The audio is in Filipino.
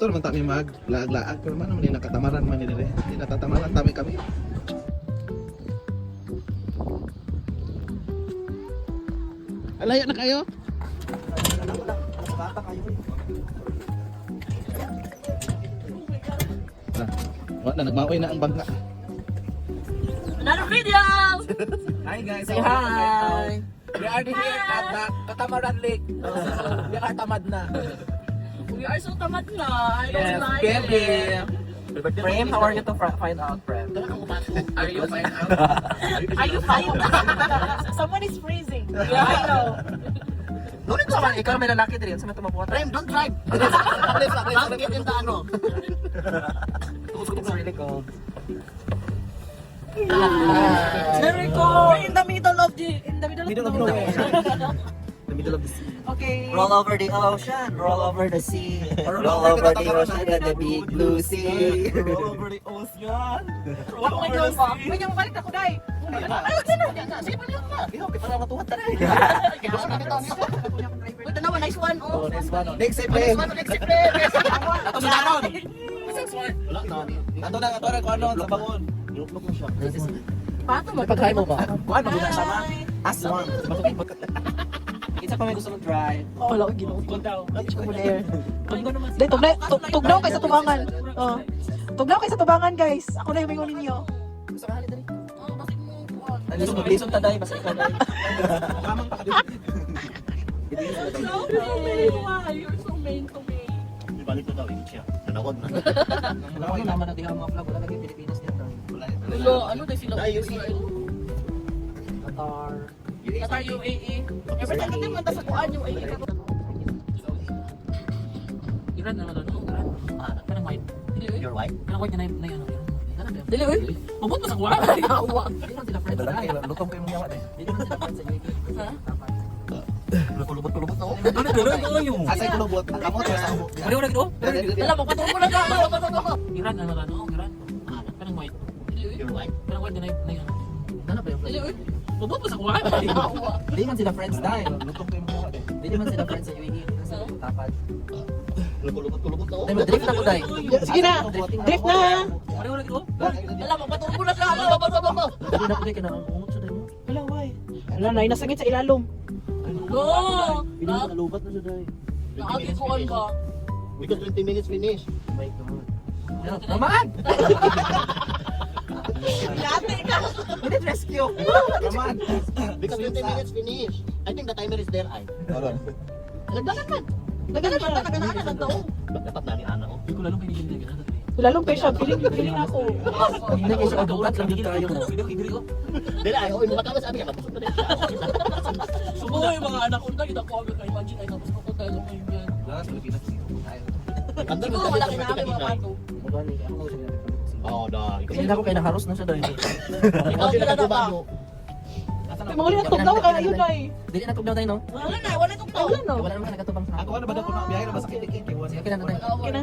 gusto naman kami mag-laag-laag pero man naman nakatamaran man nila. Hindi natatamaran kami. Alayo na kayo? Bata kayo. Wala, nagmaoy na ang bangka. Another video! Hi guys. Say hi! We are here at the Catamaran Lake. We are tamad na. We are so tamad na. I don't Yes, like baby. it. Prem, how are you to find out, Prem? Are you find out? Are you fine? Someone is freezing. Yeah, I know. Nulit naman, ikaw may lalaki din. Sa may tumabuhat. Prem, don't drive! Bakit yung ano? It's really cold. Very cold. We're in the middle of nowhere. The middle of the sea. Okay. Roll over the ocean, roll over the sea, roll over the ocean and the big blue sea. Roll over the ocean. Roll Ako over ngayon the ba? sea. Ngayon balik ako, Day. Ay, sino? Sige, balik ka. Ikaw, kita na matuwad na rin. Uy, tanawa, nice one. Oh, Oh. next one. Next Nice Prem. one, next step. Ato sa danon. Wala na. Ato na kung ano sa bangon. Luklok mo siya. Pato mo. Pagkain mo ba? Kuhan mo gina sama. As one. Isa pa may gusto mong try. Oh, wala ko ginoo. Good daw. Dahil tugnaw kayo sa tubangan. Oh. Tugnaw kayo sa tubangan, guys. Ako na yung mingon ninyo. Gusto ka halin dali. Oh, bakit mo kuhan? Lisod taday, basta ikaw dali. Kamang pa ka dito. Why? You're so mean to me. Ibalik ko daw, yun siya. Nanawag na. Laway naman natin ang mga vlog. Wala lagi Pilipinas dito. Hello, ano tayo sila? Qatar. Qatar UAE. Every time natin manta sa kuan UAE. Iran na naman doon. Iran. Kanang white. You're white. Kanang white na ano. Dili, uy. Mabot mo sa kuwan. Awa. Hindi man sila friends. Lutong kayo mong yawa eh. Hindi man sila friends sa UAE. Ha? Lulubot na ako. Asay ko lubot. Kamot sa amo. Pareho na ito? Alam mo, patungko lang ka. Iran na naman ano. Iran. Kanang white. You're white. Kanang white na yun. Ano ba yung Dili, uy. Mabot mo sa kuwan. Awa. Hindi man sila friends dahil. Lutong kayo mong yawa eh. Hindi man sila friends sa UAE. Kasi tapad. Lulubot na ako. Dahil madrift ako dahil. Sige na. Drift na. Pareho na ito? Alam mo, patungko lang ka. Hindi na ako dahil kanang ungot siya dahil mo. Wala, why? Wala na, nasagit sa ilalom. Go! Nalubat na siya dahil. Nakakikuan ka. Because 20 minutes finish. My God. Naman! Yate ka. Hindi rescue! Naman. Because 20 minutes finish. I think the timer is there ay. Nagdagan man. Nagdagan man. Nagdagan man. Dapat na ni Ana oh. Hindi ko lalong pinigil na gano'n. Ilalom pa siya, feeling ako. Hindi kayo siya abugat lang dito tayo mo. Dili ay oh, mga tawas sabi ka mabusog na rin siya. Subuho yung mga anak ko na. Kita ko agad ka-imagine. Ay, tapos ko tayo ngayon yan. Wala sa Pilipinas. Andun Siguro mo malaki sa na kami mga pato. Oh, da. Hindi na ako kayo naharos na siya dahil. Ikaw sila na bago. Mga ulit tugnaw ka, ayun na eh. Hindi na tugnaw tayo no? Wala na. Wala itong tao. Wala no. Wala naman ka nagatubang sa Ako ano ba daw ko na biyahe na ba sa kitik? Sige, kailan na tayo. Okay na.